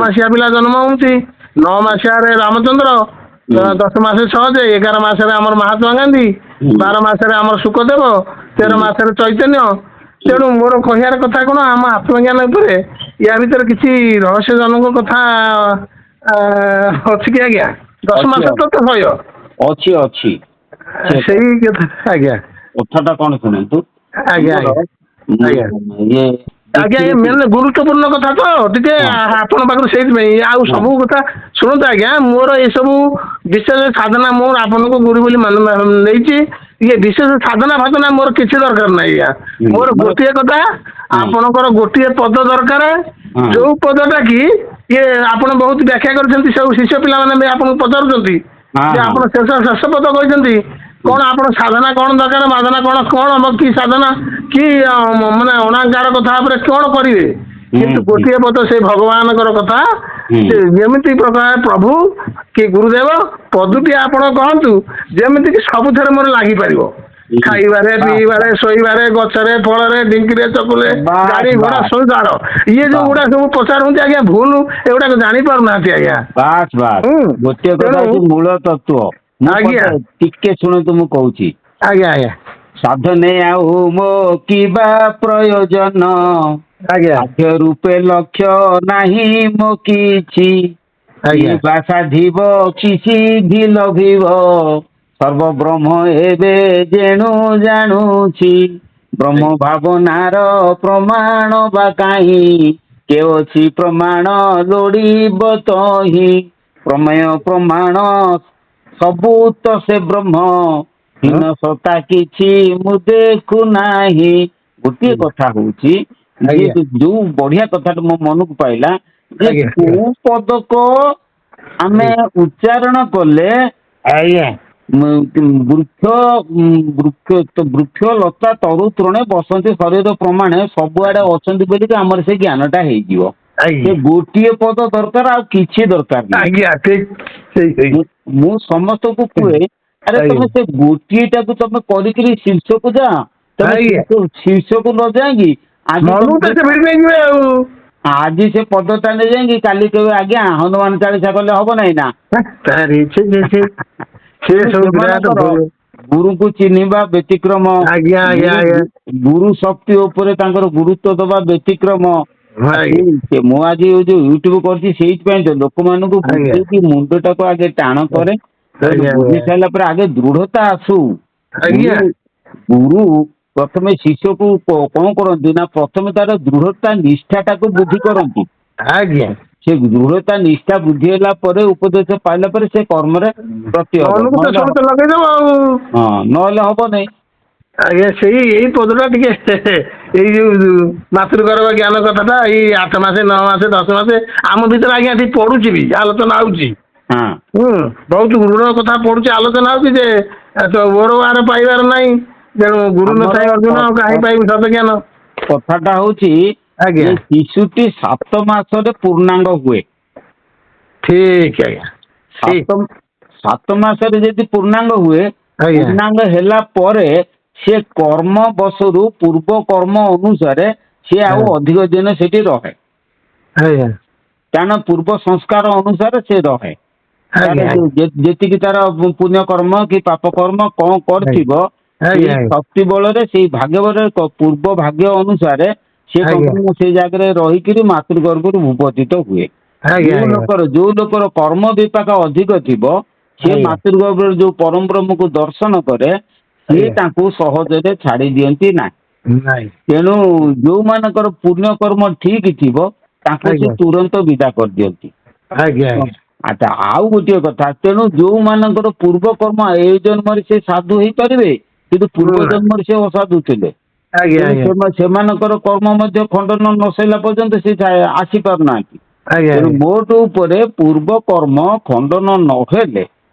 ମାସିଆ ପିଲା ଜନ୍ମ ହଉଛି, 9 ମାସିଆରେ ରାମଚନ୍ଦ୍ର, 10 ମାସେ ସହଜ, 11 ମାସରେ ଆମର ମହାତ୍ମା ଗାନ୍ଧୀ, 12 ମାସରେ ଆମର ସୁଖଦେବ, 13 ମାସରେ ଚୈତନ୍ୟ। ତେଣୁ ମୋର କହିବାର କଥା କଣ, ଆମ ଆତ୍ମଜ୍ଞାନ ଉପରେ ୟା ଭିତରେ କିଛି ରହସ୍ୟଜନକ କଥା ଅଛି କି ଆଜ୍ଞା? 10 ମାସ ତ ଭୟ ଅଛି ଅଛି। ସେଇ କଥା ଆଜ୍ଞା। କଥାଟା କଣ ଶୁଣନ୍ତୁ, ଆଜ୍ଞା ଆମର ଆଜ୍ଞା ଆଜ୍ଞା ଇଏ ଆଜ୍ଞା ଏ ମେନ୍ ଗୁରୁତ୍ୱପୂର୍ଣ୍ଣ କଥା ତ ଟିକେ ଆପଣଙ୍କ ପାଖରୁ ସେଇଥିପାଇଁ ଆଉ ସବୁ କଥା ଶୁଣନ୍ତୁ ଆଜ୍ଞା। ମୋର ଏସବୁ ବିଶେଷ ସାଧନା ମୁଁ ଆପଣଙ୍କୁ ଗୁରୁ ବୋଲି ନେଇଛି। ଇଏ ବିଶେଷ ସାଧନା ଫାଧନା ମୋର କିଛି ଦରକାର ନାହିଁ ଆଜ୍ଞା। ମୋର ମାନେ ଗୋଟିଏ କଥା, ଆପଣଙ୍କର ଗୋଟିଏ ପଦ ଦରକାର, ଯୋଉ ପଦଟା କି ଇଏ ଆପଣ ବହୁତ ବ୍ୟାଖ୍ୟା କରିଛନ୍ତି, ସବୁ ଶିଷ୍ୟ ପିଲାମାନେ ବି ଆପଣଙ୍କୁ ପଚାରୁଛନ୍ତି ଯେ ଆପଣ ଶେଷ ପଦ କହିଛନ୍ତି କଣ, ଆପଣ ସାଧନା କଣ ଦରକାର, ମାଧନା କଣ, କି ସାଧନା କି ମାନେ ଅଣାକାର କଥା ଉପରେ କଣ କରିବେ, କିନ୍ତୁ ଗୋଟିଏ ପଦ ସେଇ ଭଗବାନଙ୍କର କଥା, ସେ ଯେମିତି ପ୍ରକାର ପ୍ରଭୁ କି ଗୁରୁଦେବ ପଦୁଟି ଆପଣ କହନ୍ତୁ ଯେମିତି କି ସବୁଥିରେ ମୋର ଲାଗିପାରିବ। ଖାଇବାରେ, ପିଇବାରେ, ଶୋଇବାରେ, ଗଛରେ, ଫଳରେ, ଢିଙ୍କିରେ, ଚକୁଲେ, ବାସ୍ ଗାଡି ଘୋଡା ବାସ୍ ସଂସାର, ଇଏ ଯୋଉ ବାସ୍ ଗୁଡା ସବୁ ପଚାରୁଛନ୍ତି ଆଜ୍ଞା ଭୁଲ, ଏଗୁଡାକ ଜାଣି ପାରୁନାହାନ୍ତି ଆଜ୍ଞା। ବାସ୍ ବାସ୍ ଗୋଟିଏ କଥା ତେଣୁ ହଉଛି ମୂଳ ତତ୍ତ୍ୱ। ମୁଁ ଆଜ୍ଞା ଟିକେ ଶୁଣନ୍ତୁ, ମୁଁ କହୁଛି। ଆଜ୍ଞା ଆଜ୍ଞା ସାଧନେ ଆଉ ମୋ କିବା ପ୍ରୟୋଜନ, ଆଜ୍ଞା ସାଧ୍ୟ ରୂପେ ଲକ୍ଷ୍ୟ ନାହିଁ ମୋ କିଛି, କି ଆଜ୍ଞା ବା ସାଧିବ କି ସିଦ୍ଧି ଲଭିବ, ସର୍ବବ୍ରହ୍ମ ଏବେ ଯେଣୁ ଜାଣୁଛି, ବ୍ରହ୍ମ ଭାବନାର ପ୍ରମାଣ ବା କାହିଁ, କେ ଅଛି ପ୍ରମାଣ ଲୋଡ଼ିବ ତହିଁ, ପ୍ରମେୟ ପ୍ରମାଣ ସବୁ ତ ସେ ବ୍ରହ୍ମ, ହୀନ ସତା କିଛି ମୁଁ ଦେଖୁ ନାହିଁ। ଗୋଟିଏ କଥା ହଉଛି, ଆଜ୍ଞା ଯିଏ ଯୋଉ ବଢିଆ କଥାଟା ମୋ ମନକୁ ପାଇଲା, ଯେ ଆଜ୍ଞା କୋଉ ପଦକ ଆମେ ଉଚ୍ଚାରଣ କଲେ ଆଜ୍ଞା ବୃକ୍ଷ ଲତା ତରୁ ତୃଣେ ବସନ୍ତି ଶରୀର ପ୍ରମାଣେ, ସବୁଆଡେ ଅଛନ୍ତି ବୋଲିକି ଆମର ସେ ଜ୍ଞାନଟା ହେଇଯିବ। ସେ ଆଜ୍ଞା ଗୋଟିଏ ପଦ ଦରକାର, ଆଉ କିଛି ଦରକାର ନାହିଁ। ଆଜ୍ଞା ଠିକ ସେଇ ମୁଁ ସମସ୍ତଙ୍କୁ କୁହେ, ଆରେ ଆଜ୍ଞା ତମେ ସେ ଗୋଟିଏଟାକୁ ତମେ କରିକିରି ଶୀର୍ଷକୁ ଯାଅ। ତମେ ଆଜ୍ଞା ଶୀର୍ଷକୁ ନ ଯାଇକି ଆଜି ମନକୁ ତ ତମେ ସେ ଭିଡ଼ି ନେଇଯିବେ ଆଉ। ଆଜି ସେ ପଦଟା ନେଇ ଯାଇକି କାଲି କହିବେ ଆଜ୍ଞା ହନୁମାନ ଚାଳିଶା କଲେ ହବ ନାଇଁ ନା। ସେ ତେଣୁ ସବୁ ବିରାଟ ସେମାନଙ୍କର ଭୁଲ। ଗୁରୁଙ୍କୁ ଚିହ୍ନିବା ବ୍ୟତିକ୍ରମ, ଆଜ୍ଞା ଆଜ୍ଞା ଆଜ୍ଞା ଗୁରୁ ଶକ୍ତି ଉପରେ ତାଙ୍କର ଗୁରୁତ୍ୱ ଦବା ବ୍ୟତିକ୍ରମ। ଆଜ୍ଞା ମୁଁ ଆଜି ଯୋଉ ୟୁଟ୍ୟୁବ କରିଛି ସେଇଥିପାଇଁ ତ ଲୋକମାନଙ୍କୁ ଆଜ୍ଞା ବୁଝେଇକି ମୁଣ୍ଡଟାକୁ ଆଗେ ଟାଣ କରେ। ଆଜ୍ଞା ବୁଝି ସାରିଲା ପରେ ଆଗେ ଦୃଢତା ଆସୁ। ଆଜ୍ଞା ଗୁରୁ ପ୍ରଥମେ ଶିଷ୍ୟକୁ କଣ କରନ୍ତି ନା, ପ୍ରଥମେ ତାର ଦୃଢତା ନିଷ୍ଠାଟାକୁ ବୃଦ୍ଧି କରନ୍ତି। ଆଜ୍ଞା ସେ ଦୃଢତା ନିଷ୍ଠା ବୃଦ୍ଧି ହେଲା ପରେ, ଉପଦେଶ ପାଇଲା ପରେ ସେ କର୍ମରେ ପ୍ରତି ହବ, ମନକୁ ତ ନହେଲେ ସବୁ ତ ଲଗେଇଦବ ଆଉ। ନହେଲେ ହବ ନାଇଁ। ଆଜ୍ଞା ଏଇ ପଦଟା ଟିକେ ଏଇ ଯୋଉ ମାତୃଗର୍ଭ ଜ୍ଞାନ କଥାଟା, ଏଇ 8 ମାସେ 9 ମାସେ 10 ମାସେ ଆମ ଭିତରେ ଆଜ୍ଞା ଏଠି ପଡୁଛି ବି, ଆଲୋଚନା ହଉଛି। ହଁ ବହୁତ ଗୁରୁର କଥା ପଡୁଛି, ଆଲୋଚନା ହଉଛି ଯେ ଓର ବାର ପାଇବାର ନାହିଁ। ତେଣୁ ଗୁରୁ ଆମର ନଥାଇ ଅର୍ଜୁନ ଆଉ କାହିଁ ପାଇବୁ ସତ ଜ୍ଞାନ। କଥାଟା ହଉଛି ଆଜ୍ଞା ଯେ ଶିଶୁଟି 7 ମାସରେ ପୂର୍ଣ୍ଣାଙ୍ଗ ହୁଏ। ଠିକ ଆଜ୍ଞା ଠିକ। 7 ମାସରେ ଯଦି ପୂର୍ଣ୍ଣାଙ୍ଗ ହୁଏ, ଆଜ୍ଞା ପୂର୍ଣ୍ଣାଙ୍ଗ ହେଲା ପରେ ସେ କର୍ମ ବଶରୁ ପୂର୍ବ କର୍ମ ଅନୁସାରେ ସିଏ ଆଉ ଅଧିକ ଦିନ ସେଠି ରହେ। ଆଜ୍ଞା କାରଣ ପୂର୍ବ ସଂସ୍କାର ଅନୁସାରେ ସେ ରହେ। ଆଜ୍ଞା ତାର ଯେତିକି ତାର ପୁଣ୍ୟ କର୍ମ କି ପାପ କର୍ମ କଣ କରିଥିବ, ଆଜ୍ଞା ସେଇ ଶକ୍ତି ବଳରେ, ସେଇ ଭାଗ୍ୟରେ, ପୂର୍ବ ଭାଗ୍ୟ ଅନୁସାରେ ସେ ଆଜ୍ଞା କଣ ସେଇ ଜାଗାରେ ରହିକିରି ମାତୃ ଗର୍ଭରୁ ଭୂପତିତ ହୁଏ। ଆଜ୍ଞା ଯୋଉ ଲୋକର କର୍ମ ବିପାକ ଅଧିକ ଥିବ, ସିଏ ଆଜ୍ଞା ମାତୃ ଗର୍ଭରେ ଯୋଉ ପରମ ବ୍ରହ୍ମକୁ ଦର୍ଶନ କରେ, ସିଏ ଆଜ୍ଞା ତାଙ୍କୁ ସହଜରେ ଛାଡି ଦିଅନ୍ତି ନାହିଁ। ନାଇଁ ତେଣୁ ଯୋଉମାନଙ୍କର ପୁଣ୍ୟ କର୍ମ ଠିକ ଥିବ, ତାଙ୍କୁ ସେ ଆଜ୍ଞା ତୁରନ୍ତ ବିଦା କରିଦିଅନ୍ତି। ଆଜ୍ଞା ଆଜ୍ଞା ଆଚ୍ଛା, ଆଉ ଗୋଟିଏ କଥା, ତେଣୁ ଯୋଉମାନଙ୍କର ପୂର୍ବ କର୍ମ ଏଇ ଜନ୍ମରେ ସେ ସାଧୁ ହେଇପାରିବେ, କିନ୍ତୁ ପୂର୍ବ ଜନ୍ମରେ ସେ ଅସାଧୁ ଥିଲେ। ଆଜ୍ଞା ତେଣୁ ଆଜ୍ଞା ସେମାନଙ୍କର କର୍ମ ମଧ୍ୟ ଖଣ୍ଡନ ନ ସରିଲା ପର୍ଯ୍ୟନ୍ତ ସେ ଆସି ପାରୁନାହାନ୍ତି। ଆଜ୍ଞା ତେଣୁ ମୋଟ ଉପରେ ପୂର୍ବ କର୍ମ ଖଣ୍ଡନ ନହେଲେ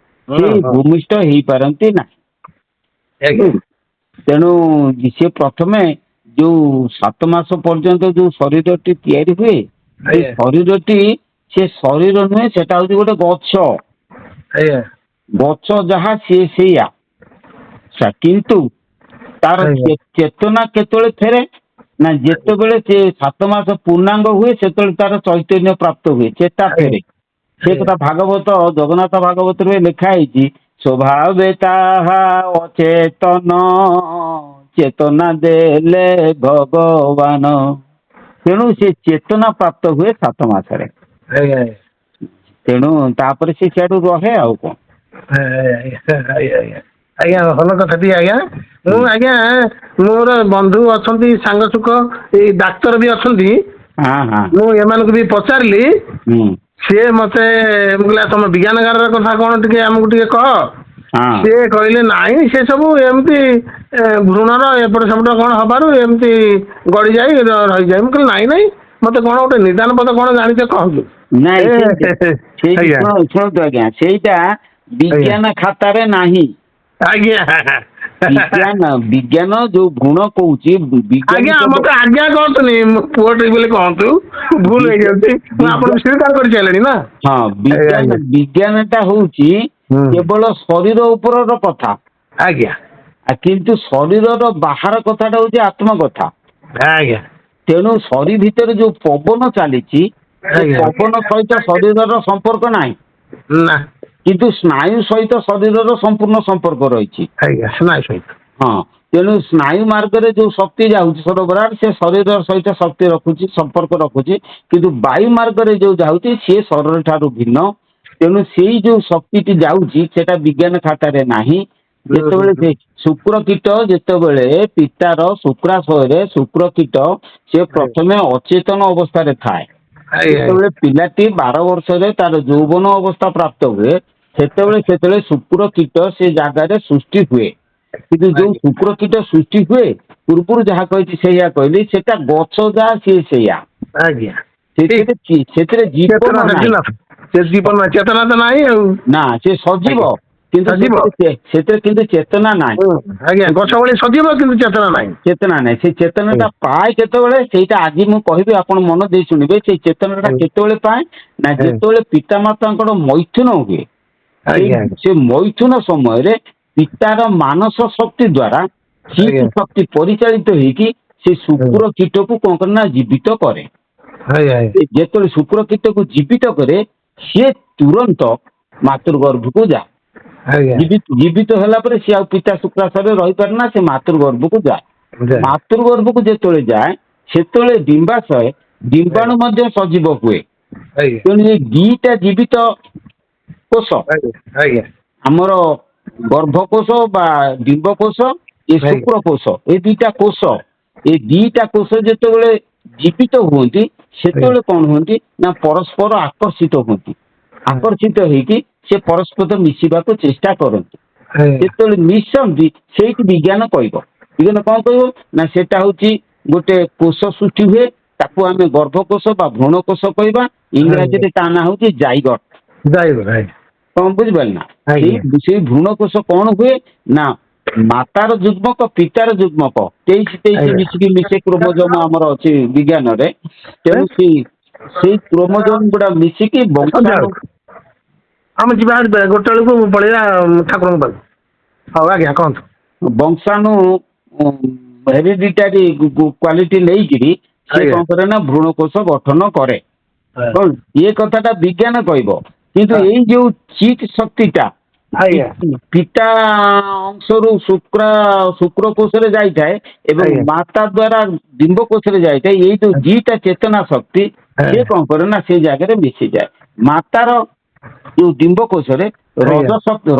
ସେ ଭୂମିଷ୍ଠ ହେଇପାରନ୍ତି ଆଜ୍ଞା ନାହିଁ। ତେଣୁ ସିଏ ପ୍ରଥମେ ଯୋଉ 7 ମାସ ପର୍ଯ୍ୟନ୍ତ ଯୋଉ ଶରୀରଟି ତିଆରି ହୁଏ, ସେ ଆଜ୍ଞା ଶରୀରଟି ସେ ଶରୀର ନୁହେଁ, ସେଟା ହଉଛି ଗୋଟେ ଗଛ। ଆଜ୍ଞା ଗଛ ଯାହା ସିଏ ସେଇଆ। କିନ୍ତୁ ତାର ଆଜ୍ଞା ଚେତନା କେତେବେଳେ ଫେରେ? ନା ଯେତେବେଳେ ସେ 7 ମାସ ପୂର୍ଣ୍ଣାଙ୍ଗ ହୁଏ ସେତେବେଳେ ତାର ଚୈତନ୍ୟ ପ୍ରାପ୍ତ ହୁଏ, ଚେତା ଫେରେ। ସେ କଥା ଭାଗବତ ଜଗନ୍ନାଥ ଭାଗବତରେ ଲେଖା ହେଇଛି, ସ୍ୱଭାବେ ତାହା ଅଚେତନ ଚେତନା ଦେଲେ ଭଗବାନ। ତେଣୁ ସେ ଚେତନା ପ୍ରାପ୍ତ ହୁଏ 7 ମାସରେ। ଆଜ୍ଞା ତେଣୁ ତାପରେ ସେ ସିଆଡୁ ରହେ ଆଉ କଣ। ଆଜ୍ଞା ଭଲ କଥାଟି ଆଜ୍ଞା। ମୁଁ ଆଜ୍ଞା ମୋର ବନ୍ଧୁ ଅଛନ୍ତି, ସାଙ୍ଗ ସୁଖ ଏଇ ଡାକ୍ତର ବି ଅଛନ୍ତି। ହଁ ହଁ ମୁଁ ଏମାନଙ୍କୁ ବି ପଚାରିଲି, ହୁଁ ସିଏ ମତେ ମୁଁ କହିଲି ତମ ବିଜ୍ଞାନଗାର କଥା କଣ ଟିକେ ଆମକୁ ଟିକେ କହ। ହଁ ସିଏ କହିଲେ ନାଇଁ ସେ ସବୁ ଏମିତି ଭ୍ରୂଣର ଏପଟ ସେପଟ କଣ ହବାରୁ ଏମିତି ଗଡ଼ିଯାଇ ରହିଯାଏ। ମୁଁ କହିଲି ନାଇଁ ନାଇଁ ମତେ କଣ ଗୋଟେ ନିଦାନ ପଦ କଣ ଜାଣିଛ କହନ୍ତୁ। ନାଇଁ ସେଇଟା ସେଇଠି ଆଜ୍ଞା ଶୁଣନ୍ତୁ ଆଜ୍ଞା, ସେଇଟା ଆଜ୍ଞା ବିଜ୍ଞାନ ଖାତାରେ ନାହିଁ। ଆଜ୍ଞା ବିଜ୍ଞାନ ଯୋଉ ଗୁଣ କହୁଛି ଆଜ୍ଞା ବିଜ୍ଞାନ କେବଳ ମତେ ଆଜ୍ଞା କହନ୍ତୁନି, ପୁଅଟି ବୋଲି କହନ୍ତୁ, ଭୁଲ ବିଜ୍ଞ- ହେଇଯାଉଛି। ମୁଁ ଆପଣଙ୍କୁ ବିଜ୍ଞ- ସ୍ୱୀକାର କରିସାରିଲିଣି ନା। ହଁ ଆଜ୍ଞା ଆଜ୍ଞା ବିଜ୍ଞାନ ଟା ହଉଛି ହୁଁ କେବଳ ଶରୀର ଉପରର କଥା, ଆଜ୍ଞା କିନ୍ତୁ ଶରୀରର ବାହାର କଥାଟା ହଉଛି ଆତ୍ମ କଥା। ଆଜ୍ଞା ତେଣୁ ଶରୀର ଭିତରେ ଯୋଉ ପବନ ଚାଲିଛି ସେ ଆଜ୍ଞା ପବନ ସହିତ ଶରୀରର ସମ୍ପର୍କ ନାହିଁ, ନା କିନ୍ତୁ ସ୍ନାୟୁ ସହିତ ଶରୀରର ସମ୍ପୂର୍ଣ୍ଣ ସମ୍ପର୍କ ରହିଛି। ଆଜ୍ଞା ନାଇଁ ସହିତ ହଁ, ତେଣୁ ସ୍ନାୟୁ ମାର୍ଗରେ ଯୋଉ ଶକ୍ତି ଯାଉଛି ସରବରାହ ସେ ଶରୀର ସହିତ ଶକ୍ତି ରଖୁଛି, ସମ୍ପର୍କ ରଖୁଛି। କିନ୍ତୁ ବାୟୁ ମାର୍ଗରେ ଯୋଉ ଯାଉଛି ସିଏ ଶରୀର ଠାରୁ ଭିନ୍ନ। ତେଣୁ ସେଇ ଯୋଉ ଶକ୍ତିଟି ଯାଉଛି ସେଟା ବିଜ୍ଞାନ ଖାତାରେ ନାହିଁ। ଯେତେବେଳେ ସେ ଶୁକ୍ର କୀଟ ଯେତେବେଳେ ପିତାର ଶୁକ୍ରାଶୟରେ ଶୁକ୍ର କୀଟ ସେ ପ୍ରଥମେ ଅଚେତନ ଅବସ୍ଥାରେ ଥାଏ। ଆଜ୍ଞା ଯେତେବେଳେ ପିଲାଟି 12 ବର୍ଷରେ ତାର ଯୌବନ ଅବସ୍ଥା ପ୍ରାପ୍ତ ହୁଏ ସେତେବେଳେ ଶୁକ୍ର କୀଟ ସେ ଜାଗାରେ ସୃଷ୍ଟି ହୁଏ। କିନ୍ତୁ ଯୋଉ ଆଜ୍ଞା ଶୁକ୍ର କୀଟ ସୃଷ୍ଟି ହୁଏ ପୂର୍ବରୁ ଯାହା କହିଛି ସେଇଆ କହିଲି, ସେଟା ଗଛ ଯାହା ସିଏ ସେଇଆ। ଆଜ୍ଞା ଠିକ ସେଥିରେ ଜୀବନ ଚେତନା ସେଠି ନାହିଁ। ନ ସେ ଜୀବନ ଚେତନା ତ ନାହିଁ ଆଉ। ନା ସେ ସଜୀବ, ଆଜ୍ଞା କିନ୍ତୁ ସଜୀବ ସେଥିରେ କିନ୍ତୁ ଚେତନା ନାହିଁ। ଆଜ୍ଞା ଗଛ ଭଳି ସଜୀବ କିନ୍ତୁ ଚେତନା ନାହିଁ। ଚେତନା ନାହିଁ। ସେ ଚେତନା ଟା ପାଏ କେତେବେଳେ, ସେଇଟା ଆଜି ମୁଁ କହିବି, ଆପଣ ମନ ଦେଇ ଶୁଣିବେ। ସେଇ ଚେତନା ଟା କେତେବେଳେ ପାଏ ନା ଯେତେବେଳେ ପିତାମାତାଙ୍କର ମୈଥୁନ ହୁଏ। ଆଜ୍ଞା ସେ ମୈଥୁନ ସମୟରେ ପିତାର ମାନସ ଶକ୍ତି ଦ୍ଵାରା ଚିତ୍ ଆଜ୍ଞା ଶକ୍ତି ପରିଚାଳିତ ହେଇକି ସେ ଶୁକ୍ର କୀଟକୁ କଣ କରେ ନା ଜୀବିତ କରେ। ଆଜ୍ଞା ଯେତେବେଳେ ଶୁକ୍ର କୀଟକୁ ଜୀବିତ କରେ ସିଏ ତୁରନ୍ତ ମାତୃ ଗର୍ଭକୁ ଯାଏ। ଆଜ୍ଞା ଜୀବିତ ହେଲା ପରେ ସିଏ ଆଉ ପିତା ଶୁକ୍ରାଶୟରେ ରହିପାରେ ନା, ସେ ମାତୃ ଗର୍ଭକୁ ଯାଏ। ମାତୃ ଗର୍ଭକୁ ଯେତେବେଳେ ଯାଏ ସେତେବେଳେ ଡିମ୍ବାଶୟ ଡିମ୍ବାଣୁ ମଧ୍ୟ ସଜୀବ ହୁଏ। ଆଜ୍ଞା ତେଣୁ ଏ ଦିଟା ଜୀବିତ କୋଷ ଆଜ୍ଞା ଆମର ଗର୍ଭକୋଷ ବା ଡିମ୍ବକୋଷ, ଏ ଶୁକ୍ରକୋଷ, ଏ ଦିଟା କୋଷ, ଏ ଦିଟା କୋଷ ଯେତେବେଳେ ଜୀବିତ ହୁଅନ୍ତି ସେତେବେଳେ କଣ ହୁଅନ୍ତି ନା ପରସ୍ପର ଆକର୍ଷିତ ହୁଅନ୍ତି। ଆକର୍ଷିତ ହେଇକି ସେ ପରସ୍ପର ମିଶିବାକୁ ଚେଷ୍ଟା କରନ୍ତି। ଯେତେବେଳେ ମିଶନ୍ତି ସେଇଠି ବିଜ୍ଞାନ କହିବ। ବିଜ୍ଞାନ କଣ କହିବ ନା ସେଟା ହଉଛି ଗୋଟେ କୋଷ ସୃଷ୍ଟି ହୁଏ, ତାକୁ ଆମେ ଗର୍ଭକୋଷ ବା ଭ୍ରୂଣ କୋଷ କହିବା। ଇଂରାଜୀରେ ତା ନାଁ ହଉଛି ଜାଇଗଟ। କଣ ବୁଝିପାରିଲେ ନା? ସେଇ ଭ୍ରୂଣ କୋଷ କଣ ହୁଏ ନା ମାତାର ଯୁଗ୍ମକ ପିତାର ଯୁଗ୍ମକ 23 ମିଶିକି ମିଶେ କ୍ରୋମୋଜୋମ ଆମର ଅଛି ବିଜ୍ଞାନରେ। ତେଣୁ ସେଇ କ୍ରୋମୋଜୋମ ଗୁଡା ମିଶିକି ବଂଶାଣୁ ସନ୍ଧ୍ୟାବେଳକୁ ଆମେ ଯିବା ଗୋଟେ ବେଳକୁ ପଳେଇବା ଠାକୁରଙ୍କ ପାଖକୁ। ହଉ ଆଜ୍ଞା କୁହନ୍ତୁ। ବଂଶାଣୁ ହେରିଡିଟାରୀ କ୍ୱାଲିଟି ନେଇକିରି ସିଏ ଆଜ୍ଞା କଣ କରେ ନା ଭ୍ରୂଣ କୋଷ ଗଠନ କରେ। କଣ ଏ କଥାଟା ବିଜ୍ଞାନ କହିବ, କିନ୍ତୁ ଏଇ ଯୋଉ ଚିତ୍ ଶକ୍ତିଟା ଆଜ୍ଞା ପିତା ଅଂଶରୁ ଶୁକ୍ରକୋଷରେ ଯାଇଥାଏ ଏବଂ ଆଜ୍ଞା ମାତା ଦ୍ଵାରା ଡିମ୍ବକୋଷରେ ଯାଇଥାଏ। ଏଇ ଯୋଉ ଦିଟା ଚେତନା ଶକ୍ତି ସିଏ କଣ କରେ ନା ସେଇ ଜାଗାରେ ମିଶିଯାଏ। ମାତାର ଯୋଉ ଡିମ୍ବକୋଷରେ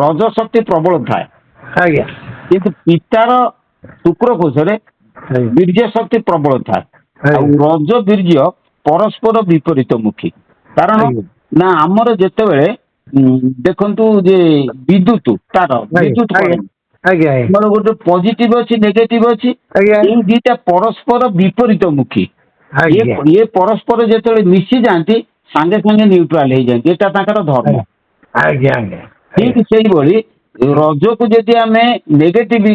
ରଜ ଶକ୍ତି ପ୍ରବଳ ଥାଏ, ଆଜ୍ଞା କିନ୍ତୁ ପିତାର ଶୁକ୍ରକୋଷରେ ବୀର୍ଯ୍ୟ ଶକ୍ତି ପ୍ରବଳ ଥାଏ। ଆଉ ରଜ ବୀର୍ଯ୍ୟ ପରସ୍ପର ବିପରୀତ ମୁଖୀ। କାରଣ ନା ଆମର ଯେତେବେଳେ ଦେଖନ୍ତୁ ଯେ ବିଦ୍ୟୁତ ତାର ବିଦ୍ୟୁତ କରେଣ୍ଟ ଆମର ଗୋଟେ ପଜିଟିଭ ଅଛି ନେଗେଟିଭ ଅଛି। ଏଇ ଦିଟା ପରସ୍ପର ବିପରୀତ ମୁଖୀ। ଇଏ ପରସ୍ପର ଯେତେବେଳେ ମିଶି ଯାଆନ୍ତି ସାଙ୍ଗେ ସାଙ୍ଗେ ନ୍ୟୁଟ୍ରାଲ ହେଇଯାଆନ୍ତି। ଏଟା ତାଙ୍କର ଧର୍ମ। ଠିକ ସେଇଭଳି ରଜକୁ ଯଦି ଆମେ ନେଗେଟିଭ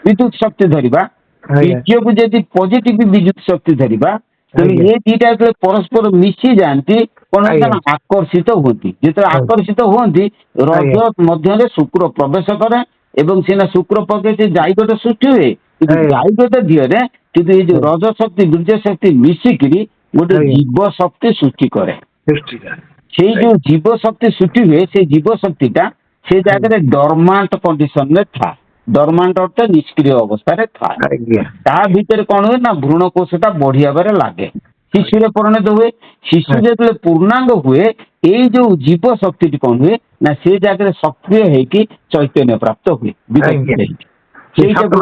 ବିଦ୍ୟୁତ ଶକ୍ତି ଧରିବା, ବୀର୍ଯ୍ୟକୁ ଯଦି ପଜିଟିଭ ବିଦ୍ୟୁତ ଶକ୍ତି ଧରିବା, ତେଣୁ ଏ ଦିଟା ଯେତେବେଳେ ପରସ୍ପର ମିଶି ଯାଆନ୍ତି କଣ ହୁଅନ୍ତି ନା ଆକର୍ଷିତ ହୁଅନ୍ତି। ଯେତେବେଳେ ଆକର୍ଷିତ ହୁଅନ୍ତି ରଜ ମଧ୍ୟରେ ଶୁକ୍ର ପ୍ରବେଶ କରେ ଏବଂ ସିନା ଶୁକ୍ର ପକ୍ଷେ ସେ ଜାଇଗୋଟ ସୃଷ୍ଟି ହୁଏ, କିନ୍ତୁ ଆଜ୍ଞା। ଜାଗ୍ରତ ଦିହରେ କିନ୍ତୁ ଏଇ ଯୋଉ ରଜ ଶକ୍ତି ବୀର୍ଯ୍ୟ ଶକ୍ତି ମିଶିକିରି ଗୋଟେ ଆଜ୍ଞା। ଜୀବ ଶକ୍ତି ସୃଷ୍ଟି କରେ। ସୃଷ୍ଟିଟା। ସେଇ ଯୋଉ ଜୀବ ଶକ୍ତି ସୃଷ୍ଟି ହୁଏ ସେଇ ଜୀବ ଶକ୍ତିଟା ସେ ଜାଗାରେ ଡରମାଣ୍ଟ କଣ୍ଡିସନରେ ଥାଏ। ଡରମାଣ୍ଟ ଅର୍ଥ ନିଷ୍କ୍ରିୟ ଅବସ୍ଥାରେ ଥାଏ। ଆଜ୍ଞା। ତା ଭିତରେ କଣ ହୁଏ ନା ଭ୍ରୂଣ କୋଷଟା ବଢିବାରେ ଲାଗେ, ଶିଶୁରେ ପରିଣତ ହୁଏ। ଶିଶୁ ଯେତେବେଳେ ପୂର୍ଣ୍ଣାଙ୍ଗ ହୁଏ ଏଇ ଯୋଉ ଜୀବ ଶକ୍ତିଟି କଣ ହୁଏ ନା ସେ ଜାଗାରେ ସକ୍ରିୟ ହେଇକି ଚୈତନ୍ୟ ପ୍ରାପ୍ତ ହୁଏ, ବିକଶିତ ଆଜ୍ଞା। ହେଇକି ସେ ସେଇଟାକୁ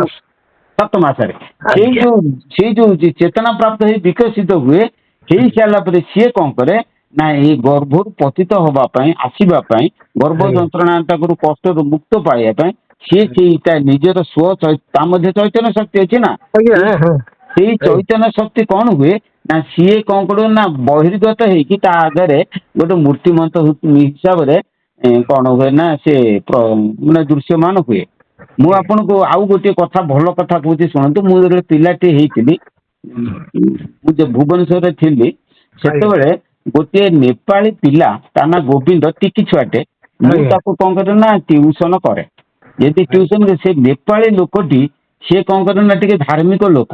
7 ମାସରେ ଆଜ୍ଞା। ସେଇ ଯୋଉ ଚେତନା ପ୍ରାପ୍ତ ହେଇ ବିକଶିତ ହୁଏ ହେଇ ସାରିଲା ପରେ ସିଏ କଣ କରେ ନା ଏଇ ଗର୍ଭରୁ ପତିତ ହବା ପାଇଁ ଆସିବା ପାଇଁ ଗର୍ଭ ଆଜ୍ଞା। ଯନ୍ତ୍ରଣାଟାକୁ କଷ୍ଟରୁ ମୁକ୍ତ ପାଇବା ପାଇଁ ସିଏ ସେଇଟା ନିଜର ତା ମଧ୍ୟ ଚୈତନ୍ୟ ଶକ୍ତି ଅଛି ନା, ଆଜ୍ଞା। ହଁ। ସେଇ ଚୈତନ୍ୟ ଶକ୍ତି କଣ ହୁଏ ନା ସିଏ କଣ କରିବ ନା ବହିର୍ଗତ ହେଇକି ତା ଆଗରେ ଗୋଟେ ମୂର୍ତ୍ତିମନ୍ତ ହିସାବରେ କଣ ହୁଏ ନା ସେ ମାନେ ଦୃଶ୍ୟମାନ ହୁଏ। ମୁଁ ଆପଣଙ୍କୁ ଆଉ ଗୋଟିଏ କଥା ଭଲ କଥା କହୁଛି ଶୁଣନ୍ତୁ। ମୁଁ ଯେତେବେଳେ ପିଲାଟି ହେଇଥିଲି ମୁଁ ଯେ ଭୁବନେଶ୍ୱରରେ ଥିଲି ଆଜ୍ଞା। ସେତେବେଳେ ଗୋଟିଏ ନେପାଳୀ ପିଲା ତା ନା ଗୋବିନ୍ଦ ଟିକି ଛୁଆଟେ, ମୁଁ ଆଜ୍ଞା। ତାକୁ କଣ କରେ ନା ଟିଉସନ କରେ। ଯଦି ଟିଉସନ ସେ ନେପାଳୀ ଲୋକଟି ସିଏ କଣ କରେ ନା ଟିକେ ଧାର୍ମିକ ଲୋକ।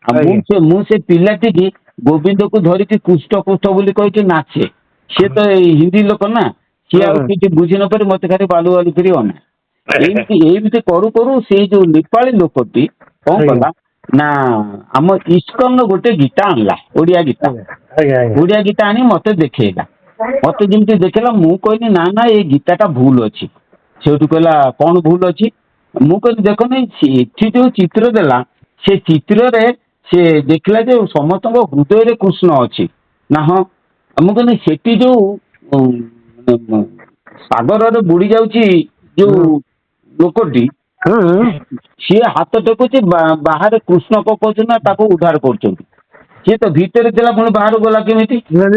ଆଉ ଆଜ୍ଞା। ମୁଁ ସେ ପିଲାଟିକି ଗୋବିନ୍ଦକୁ ଧରିକି କୁଷ୍ଟ ବୋଲି କହିକି ନାଚେ। ସିଏ ତ ଏଇ ହିନ୍ଦୀ ଲୋକ ନା, ସିଏ ଆଉ କିଛି ବୁଝି ନପାରି ମତେ ଖାଲି ବାଲୁ ବାଲୁ କରି ଅନାଏ। ଏମିତି କରୁ କରୁ ସେଇ ଯୋଉ ନେପାଳୀ ଲୋକଟି କଣ ଆଜ୍ଞା। କଲା ନା ଆମ ଇସ୍କନର ଗୋଟେ ଗୀତା ଆଣିଲା, ଓଡିଆ ଗୀତା। ଆଜ୍ଞା। ଆଜ୍ଞା। ଓଡିଆ ଗୀତା ଆଣି ମତେ ଦେଖେଇଲା। ମତେ ଯେମିତି ଦେଖେଇଲା ମୁଁ କହିଲି ନା ନା ଏଇ ଗୀତାଟା ଭୁଲ ଅଛି। ସେଇଠୁ କହିଲା କଣ ଭୁଲ ଅଛି? ମୁଁ କହିଲି ଦେଖନି ଏଠି ଯୋଉ ଚିତ୍ର ଦେଲା ସେ ଚିତ୍ରରେ ସେ ଦେଖିଲା ଯେ ସମସ୍ତଙ୍କ ହୃଦୟରେ କୃଷ୍ଣ ଅଛି ନା। ହଁ, ମୁଁ କହିଲି ସେଠି ଯୋଉ ସାଗରରେ ବୁଡି ଯାଉଛି ଯୋଉ ଲୋକଟି ସିଏ ହାତ ଟେକୁଛି ବାହାରେ କୃଷ୍ଣ କହୁଛନ୍ତି ନା ତାକୁ ଉଦ୍ଧାର କରୁଛନ୍ତି। ସିଏ ତ ଭିତରେ ଥିଲା ପୁଣି ବାହାରକୁ ଗଲା କେମିତି? ନା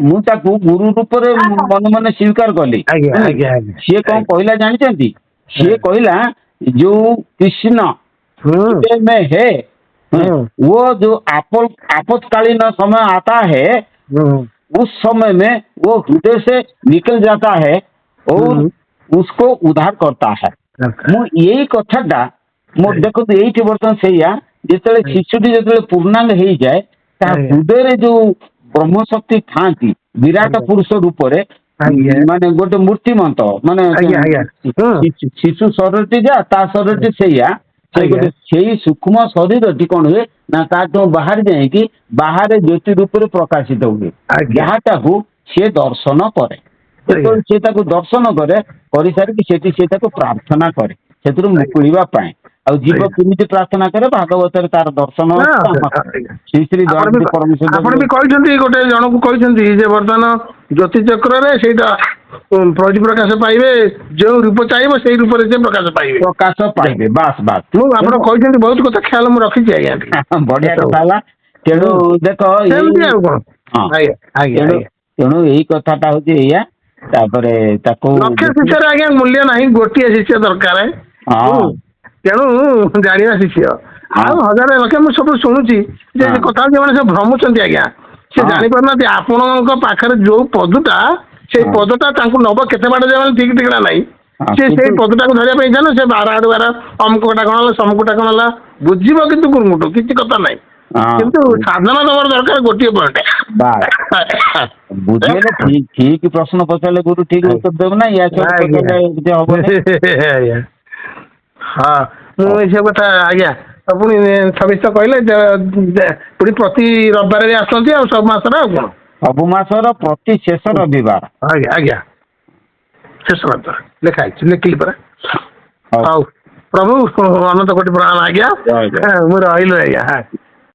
ମୁଁ ତାକୁ ଗୁରୁ ରୂପରେ ମନେ ମନେ ସ୍ୱୀକାର କଲି। ସିଏ କଣ କହିଲା ଜାଣିଛନ୍ତି? ସିଏ କହିଲା ଯୋଉ कृष्ण हृदय में है, वो जो आपातकालीन समय आता है उस समय में वो हृदय से निकल जाता है और उसको उद्धार करता है। ମୁଁ ଏଇ କଥାଟା ମୋର ଦେଖନ୍ତୁ ଏଇଠି ବର୍ତ୍ତମାନ ସେଇଆ ଯେତେବେଳେ ଶିଶୁଟି ଯେତେବେଳେ ପୂର୍ଣ୍ଣାଙ୍ଗ ହେଇଯାଏ ତା ହୃଦୟରେ ଯୋଉ ବ୍ରହ୍ମଶକ୍ତି ଥାଆନ୍ତି ବିରାଟ ପୁରୁଷ ରୂପରେ ମାନେ ଗୋଟେ ମୂର୍ତ୍ତିମନ୍ତ ମାନେ ଶିଶୁ ଶରୀରଟି ଯା ତା ଶରୀରଟି ସେଇଆ ସେ ଗୋଟେ ସେଇ ସୂକ୍ଷ୍ମ ଶରୀରଟି କଣ ହୁଏ ନା ତାଠୁ ବାହାରି ଯାଇକି ବାହାରେ ଜ୍ୟୋତି ରୂପରେ ପ୍ରକାଶିତ ହୁଏ, ଯାହାଟାକୁ ସିଏ ଦର୍ଶନ କରେ। ଯେତେବେଳେ ସିଏ ତାକୁ ଦର୍ଶନ କରେ କରିସାରିକି ସେଠି ସିଏ ତାକୁ ପ୍ରାର୍ଥନା କରେ ସେଥିରୁ ମୁକୁଳିବା ପାଇଁ। ଆଉ ଜୀବ କେମିତି ପ୍ରାର୍ଥନା କରେ ଭାଗବତରେ ତାର ଦର୍ଶନ ଅଛି। ଶ୍ରୀ ଶ୍ରୀ ଦୟାନିଧି ପରମେଶ୍ୱର ଆପଣ ବି କହିଛନ୍ତି ଗୋଟେ ଜଣକୁ କହିଛନ୍ତି ଯେ ବର୍ତ୍ତମାନ ଜ୍ୟୋତି ଚକ୍ରରେ ସେଇଟା ପରିପ୍ରକାଶ ପାଇବେ, ଯୋଉ ରୂପ ଚାହିଁବ ସେଇ ରୂପରେ ସେ ପ୍ରକାଶ ପାଇବେ। ବାସ୍ ବାସ୍। ମୁଁ ଆପଣ କହିଛନ୍ତି ବହୁତ କଥା ଖ୍ୟାଲ ମୁଁ ରଖିଛି ଆଜ୍ଞା। ବଢିଆ କଥା ହେଲା। ତେଣୁ ଦେଖ ସେମିତି ଆଉ କଣ। ହଁ ଆଜ୍ଞା। ଆଜ୍ଞା। ଆଜ୍ଞା। ତେଣୁ ଏଇ କଥାଟା ହଉଛି ଏଇଆ। ତାପରେ ତାକୁ ଲକ୍ଷେ ଶିଷ୍ୟରେ ଆଜ୍ଞା ମୂଲ୍ୟ ନାହିଁ, ଗୋଟିଏ ଶିଷ୍ୟ ଦରକାର। ତେଣୁ ଜାଣିବା ଶିଷ୍ୟ ଆଉ ହଜାର ଲକ୍ଷ ମୁଁ ସବୁ ଶୁଣୁଛି ଯେ କଥା ହଉଛି ମାନେ ସବୁ ଭ୍ରମୁଛନ୍ତି ଆଜ୍ଞା। ସେ ଜାଣିପାରୁନାହାନ୍ତି ଆପଣଙ୍କ ପାଖରେ ଯୋଉ ପଦଟା ସେଇ ପଦଟା ତାଙ୍କୁ ନବ କେତେ ବାଟ ଯିବ ଠିକ ଠିକଣା ନାହିଁ। ସେ ସେଇ ପଦଟାକୁ ଧରିବା ପାଇଁ ଇଚ୍ଛା ନା ସେ ବାର ଆଡୁ ବାର ଅମୁକଟା କଣ ହେଲା ସମୁକଟା କଣ ହେଲା ବୁଝିବ କିନ୍ତୁ ଗୁରୁମୁଠୁ କିଛି କଥା ନାହିଁ। କିନ୍ତୁ ସାଧନା ତମର ଦରକାର ଗୋଟିଏ ପଏଣ୍ଟ। ବୁଝିଗଲେ ଠିକ ପ୍ରଶ୍ନ ପଚାରିଲେ ଗୁରୁ ଠିକ ଉତ୍ତର ଦେବ ନା ୟା ସବୁ ପଚାରିଲେ ହବନି। ହଁ, ମୁଁ ଏସବୁ କଥା ଆଜ୍ଞା ପୁଣି 26 କହିଲେ ପୁଣି ପ୍ରତି ରବିବାର ବି ଆସନ୍ତି ଆଉ ସବୁ ମାସରେ ଆଉ କଣ। ସବୁ ମାସର ପ୍ରତି ଶେଷ ରବିବାର। ଆଜ୍ଞା। ଆଜ୍ଞା। ଶେଷ ରବିବାର ଲେଖା ହେଇଛି, ଲେଖିଲି ପରା। ହଉ ପ୍ରଭୁ ଅନନ୍ତ କୋଟି ପ୍ରଣାମ ଆଜ୍ଞା। ମୁଁ ରହିଲି ଆଜ୍ଞା।